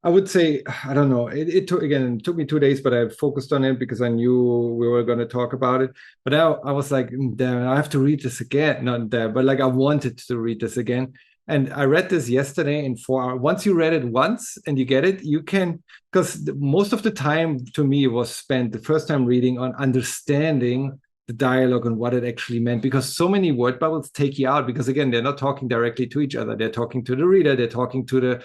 I would say, I don't know. It took me 2 days, but I focused on it because I knew we were going to talk about it. But now I was like, damn, I have to read this again. Not that, but like I wanted to read this again. And I read this yesterday in 4 hours. Once you read it once and you get it, you can, because most of the time to me was spent the first time reading on understanding the dialogue and what it actually meant, because so many word bubbles take you out, because again, they're not talking directly to each other. They're talking to the reader, they're talking to the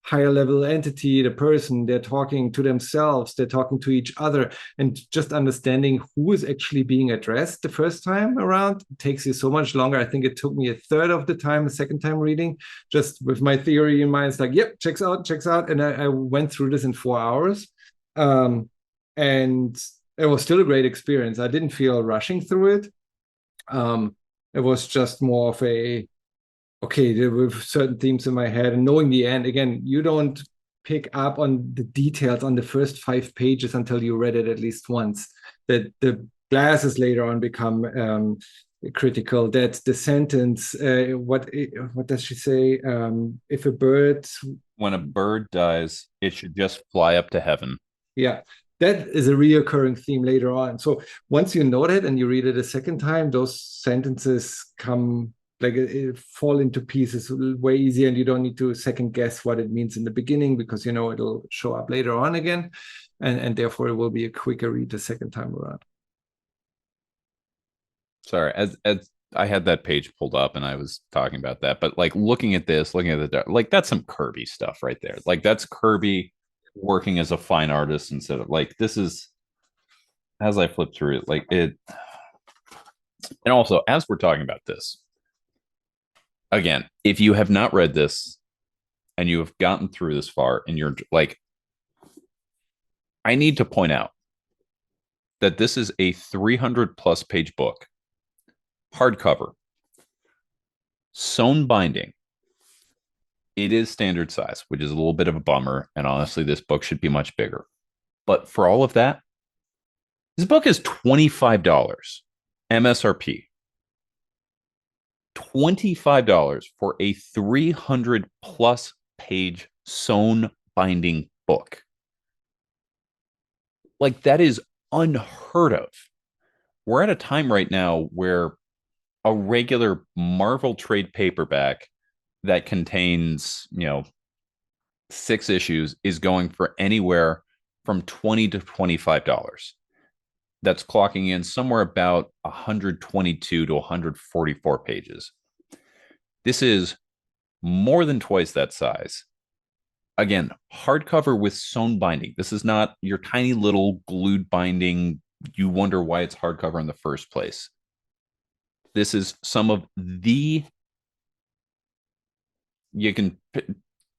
higher level entity, the person, they're talking to themselves, they're talking to each other, and just understanding who is actually being addressed the first time around takes you so much longer. I think it took me a third of the time, the second time reading, just with my theory in mind. It's like, yep, checks out. And I went through this in 4 hours. And it was still a great experience. I didn't feel rushing through it. It was just more of a, okay, there were certain themes in my head, and knowing the end, again, you don't pick up on the details on the first 5 pages until you read it at least once. That the glasses later on become critical. That the sentence, what does she say? If a bird, when a bird dies, it should just fly up to heaven. Yeah, that is a reoccurring theme later on. So once you know that and you read it a second time, those sentences come, like, it fall into pieces way easier, and you don't need to second guess what it means in the beginning, because you know it'll show up later on again, and therefore it will be a quicker read the second time around. Sorry, as I had that page pulled up and I was talking about that, but like looking at the, like, that's some Kirby stuff right there. Like, that's Kirby working as a fine artist instead of, like, this is, as I flip through it, like it. And also, as we're talking about this, again, if you have not read this and you have gotten through this far and you're like, I need to point out that this is a 300 plus page book, hardcover, sewn binding. It is standard size, which is a little bit of a bummer. And honestly, this book should be much bigger. But for all of that, this book is $25 MSRP. $25 for a 300 plus page sewn binding book. Like, that is unheard of. We're at a time right now where a regular Marvel trade paperback that contains, 6 issues is going for anywhere from $20 to $25. That's clocking in somewhere about 122 to 144 pages. This is more than twice that size. Again, hardcover with sewn binding. This is not your tiny little glued binding. You wonder why it's hardcover in the first place. This is some of the, you can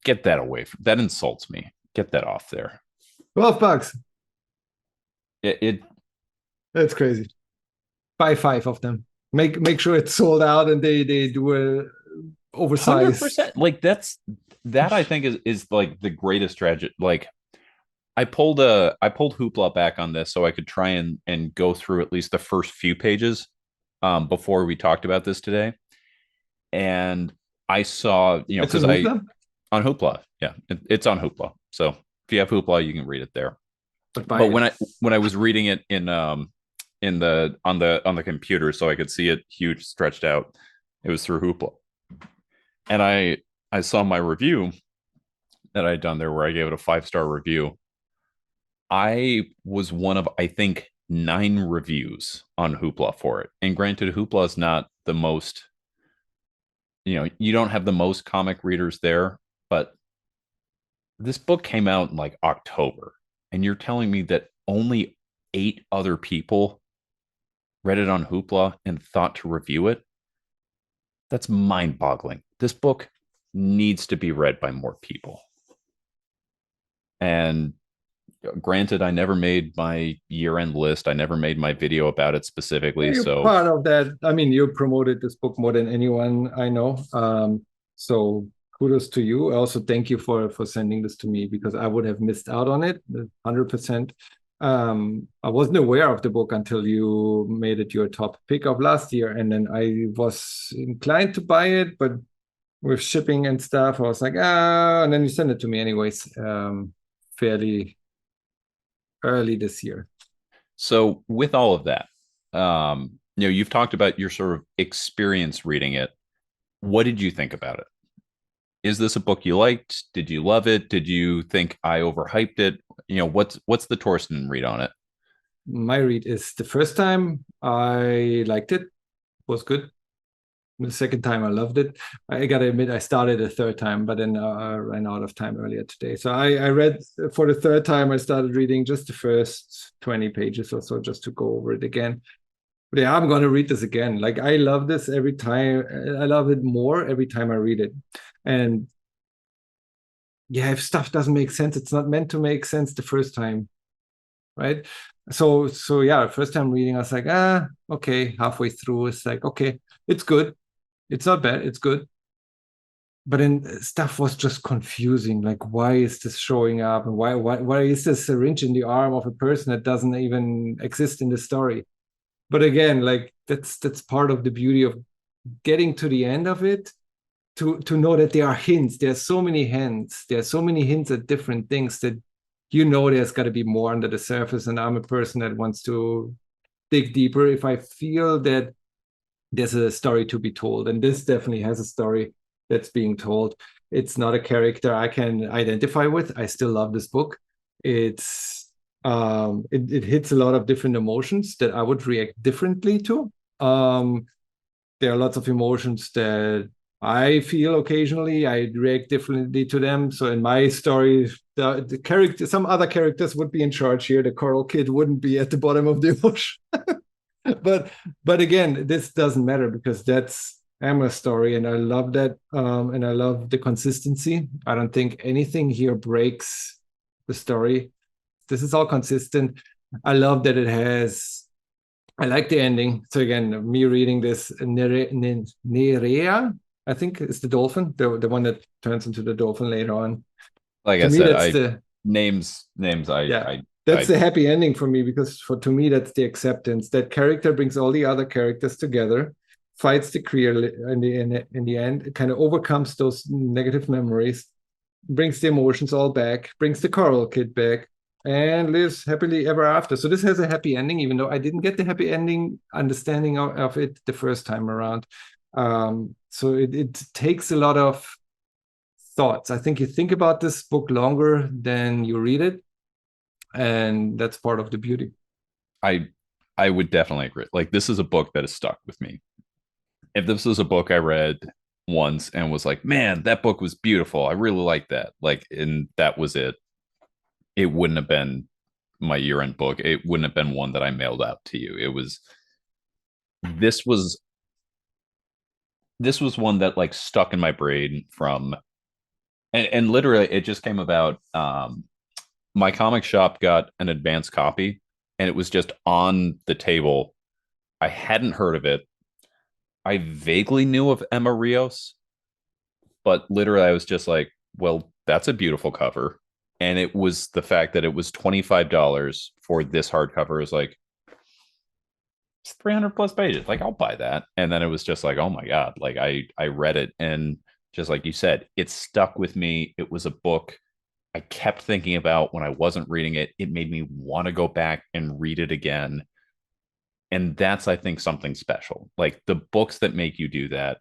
get that away from, that insults me. Get that off there. $12. It That's crazy. Buy 5 of them. Make sure it's sold out, and they do a oversized. 100%. Like, that I think is like the greatest tragedy. Like, I pulled Hoopla back on this so I could try and go through at least the first few pages before we talked about this today. And I saw, because on Hoopla, yeah, it's on Hoopla. So if you have Hoopla, you can read it there. But when I was reading it on the computer, so I could see it huge stretched out, it was through Hoopla. And I saw my review that I'd done there where I gave it a 5-star review. I was one of, I think, 9 reviews on Hoopla for it. And granted, Hoopla is not the most, you don't have the most comic readers there, but this book came out in like October, and you're telling me that only 8 other people read it on Hoopla and thought to review it? That's mind-boggling. This book needs to be read by more people. And granted, I never made my year-end list. I never made my video about it specifically. You're So part of that. I mean, you promoted this book more than anyone I know. So kudos to you. Also, thank you for sending this to me because I would have missed out on it 100%. I wasn't aware of the book until you made it your top pick of last year, and then I was inclined to buy it, but with shipping and stuff, I was like, and then you sent it to me anyways, fairly early this year. So with all of that, you've talked about your sort of experience reading it. What did you think about it? Is this a book you liked? Did you love it? Did you think I overhyped it? What's the Torsten read on it? My read is the first time I liked it, was good. The second time I loved it. I gotta admit, I started a third time, but then I ran out of time earlier today. So I read for the third time, I started reading just the first 20 pages or so just to go over it again. But yeah, I'm gonna read this again. Like I love this every time. I love it more every time I read it. And yeah, if stuff doesn't make sense, it's not meant to make sense the first time, right? So yeah, first time reading, I was like, okay. Halfway through, it's like, okay, it's good. It's not bad. It's good. But then stuff was just confusing. Like, why is this showing up? And why is this syringe in the arm of a person that doesn't even exist in the story? But again, like that's part of the beauty of getting to the end of it, to know that there are hints. There's so many hints. There's so many hints at different things that there's got to be more under the surface. And I'm a person that wants to dig deeper if I feel that there's a story to be told. And this definitely has a story that's being told. It's not a character I can identify with. I still love this book. It's it hits a lot of different emotions that I would react differently to. There are lots of emotions that I feel occasionally. I react differently to them. So in my story, the character, some other characters would be in charge here. The coral kid wouldn't be at the bottom of the ocean. but again, this doesn't matter because that's Emma's story, and I love that, and I love the consistency. I don't think anything here breaks the story. This is all consistent. I love that it has. I like the ending. So again, me reading this, Nerea, I think is the dolphin, the one that turns into the dolphin later on. Like to I me, said, that's the names. That's the happy ending for me because to me that's the acceptance. That character brings all the other characters together, fights the creator in the end, it kind of overcomes those negative memories, brings the emotions all back, brings the coral kid back, and lives happily ever after. So this has a happy ending, even though I didn't get the happy ending understanding of it the first time around. So it takes a lot of thoughts. I think you think about this book longer than you read it, and that's part of the beauty. I would definitely agree. Like this is a book that has stuck with me. If this was a book I read once and was like, man, that book was beautiful, I really like that, like, and that was it, it wouldn't have been my year-end book. It wouldn't have been one that I mailed out to you. This was one that like stuck in my brain from, and literally it just came about. My comic shop got an advance copy and it was just on the table. I hadn't heard of it. I vaguely knew of Emma Ríos, but literally I was just like, well, that's a beautiful cover. And it was the fact that it was $25 for this hardcover. Is like, it's 300 plus pages. Like, I'll buy that. And then it was just like, oh my God. Like I read it, and just like you said, it stuck with me. It was a book I kept thinking about when I wasn't reading it. It made me want to go back and read it again. And that's, I think, something special. Like the books that make you do that,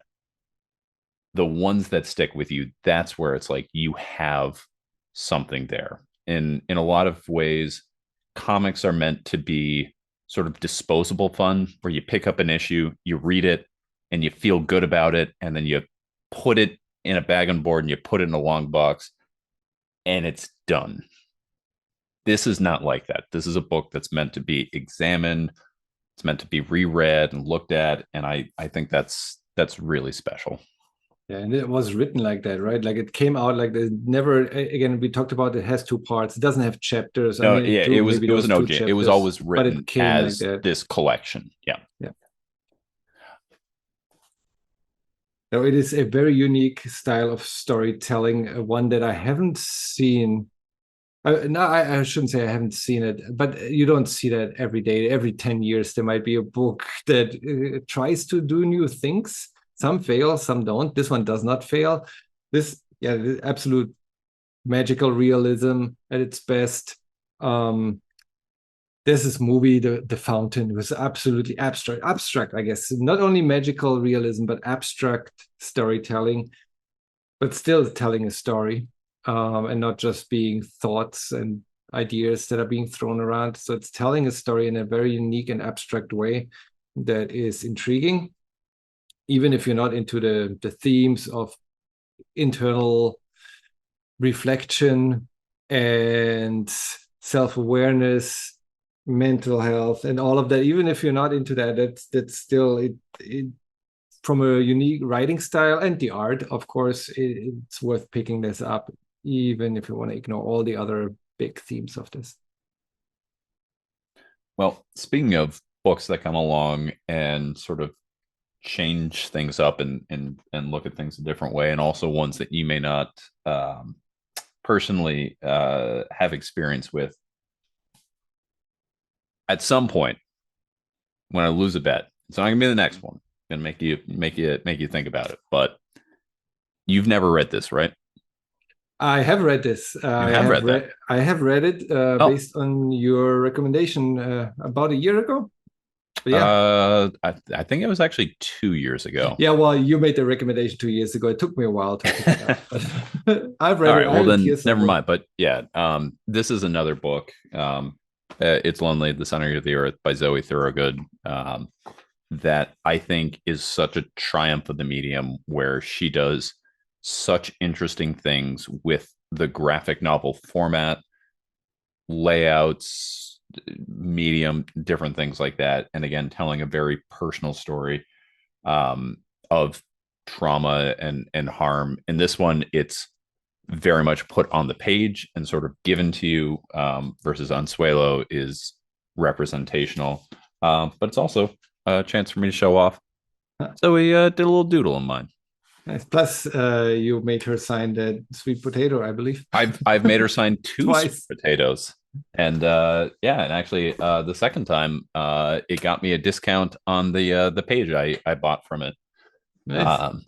the ones that stick with you, that's where it's like you have something there. And in a lot of ways, comics are meant to be sort of disposable fun, where you pick up an issue, you read it, and you feel good about it, and then you put it in a bag and board and you put it in a long box, and it's done. This is not like that. This is a book that's meant to be examined. It's meant to be reread and looked at. And I think that's that's really special. Yeah, and it was written like that, right? Like it came out like the never again, we talked about it has two parts. It doesn't have chapters. I No, mean, yeah, maybe it was those an two OJ. It was chapters, always but written it came like as that. this collection. Yeah. Yeah. So it is a very unique style of storytelling, one that I haven't seen. No, I shouldn't say I haven't seen it, but you don't see that every day. Every 10 years, there might be a book that tries to do new things. Some fail, some don't. This one does not fail. This, yeah, the absolute magical realism at its best. There's this movie, The Fountain, was absolutely abstract, I guess. Not only magical realism, but abstract storytelling, but still telling a story, and not just being thoughts and ideas that are being thrown around. So it's telling a story in a very unique and abstract way that is intriguing, even if you're not into the themes of internal reflection and self-awareness, mental health, and all of that. Even if you're not into that, that's still it from a unique writing style and the art, of course, it's worth picking this up, even if you want to ignore all the other big themes of this. Well, speaking of books that come along and sort of change things up and look at things a different way, and also ones that you may not personally have experience with, at some point when I lose a bet, it's not gonna be the next one. Gonna make you think about it. But you've never read this, right? I have read this. You have read that. I have read it Oh, based on your recommendation about a year ago. But yeah, I think it was actually 2 years ago. yeah. Well, you made the recommendation 2 years ago. It took me a while to pick it up, but I've read All it. right, I well have it then here never somewhere. mind. But yeah, this is another book. It's Lonely, the Center of the Earth by Zoe Thorogood. That I think is such a triumph of the medium, where she does such interesting things with the graphic novel format, layouts, medium, different things like that. And again, telling a very personal story of trauma and harm. In this one, it's very much put on the page and sort of given to you, versus Anzuelo is representational. But it's also a chance for me to show off. So we did a little doodle in mine. Nice. Plus, you made her sign that sweet potato, I believe. I've made her sign two sweet Twice. potatoes. And yeah, and actually the second time it got me a discount on the page I bought from it. Nice. Um,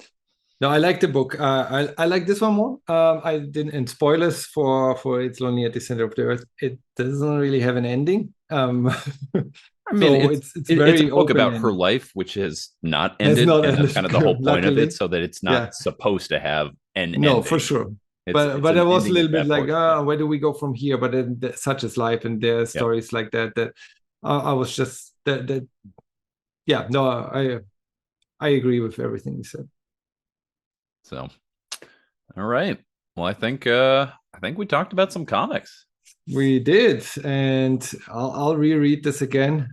No, I like the book. I like this one more. I didn't. And spoilers for It's Lonely at the Center of the Earth. It doesn't really have an ending. I mean, So it's it's a very book open about her ended. life, which has not Has ended, not and that's ended, kind of the whole point of it, luckily. so that it's Yeah. not supposed to have an No, for ending. sure. It's But I an was a ending little of bit like, metaphors. Yeah. where do we go from here? But then such is life, and there are Yep. stories like that that I was just that. Yeah. No, I agree with everything you said. So, all right. Well, I think we talked about some comics. We did, and I'll reread this again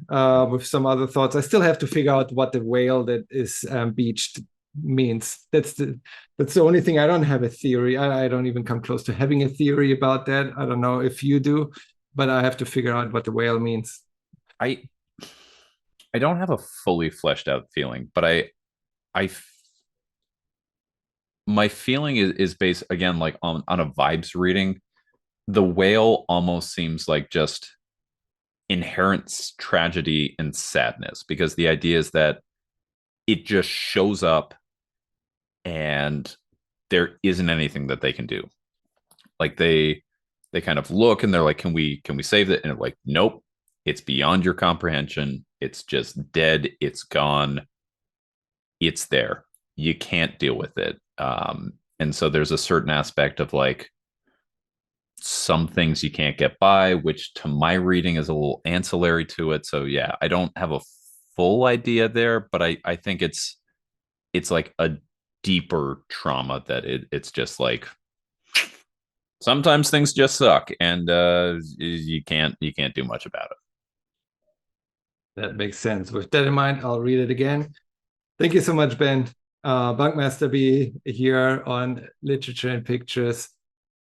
with some other thoughts. I still have to figure out what the whale that is beached means. That's the only thing. I don't have a theory. I don't even come close to having a theory about that. I don't know if you do, but I have to figure out what the whale means. I I don't have a fully fleshed out feeling, but I my feeling is based again like on a vibes reading. The whale almost seems like just inherent tragedy and sadness, because the idea is that it just shows up and there isn't anything that they can do. Like they kind of look and they're like, can we save it? And they're like, nope, it's beyond your comprehension. It's just dead. It's gone. It's there. You can't deal with it. And so there's a certain aspect of like some things you can't get by, which to my reading is a little ancillary to it. So yeah, I don't have a full idea there, but I think it's like a deeper trauma that it's just like sometimes things just suck, and you can't do much about it. That makes sense. With that in mind, I'll read it again. Thank you so much, Ben. BunkmastaB here on Literature and Pictures.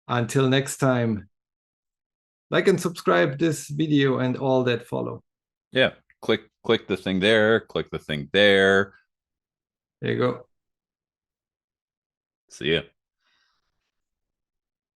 Until next time, like and subscribe this video and all that follow. Yeah. Click the thing there, click the thing there. There you go. See ya.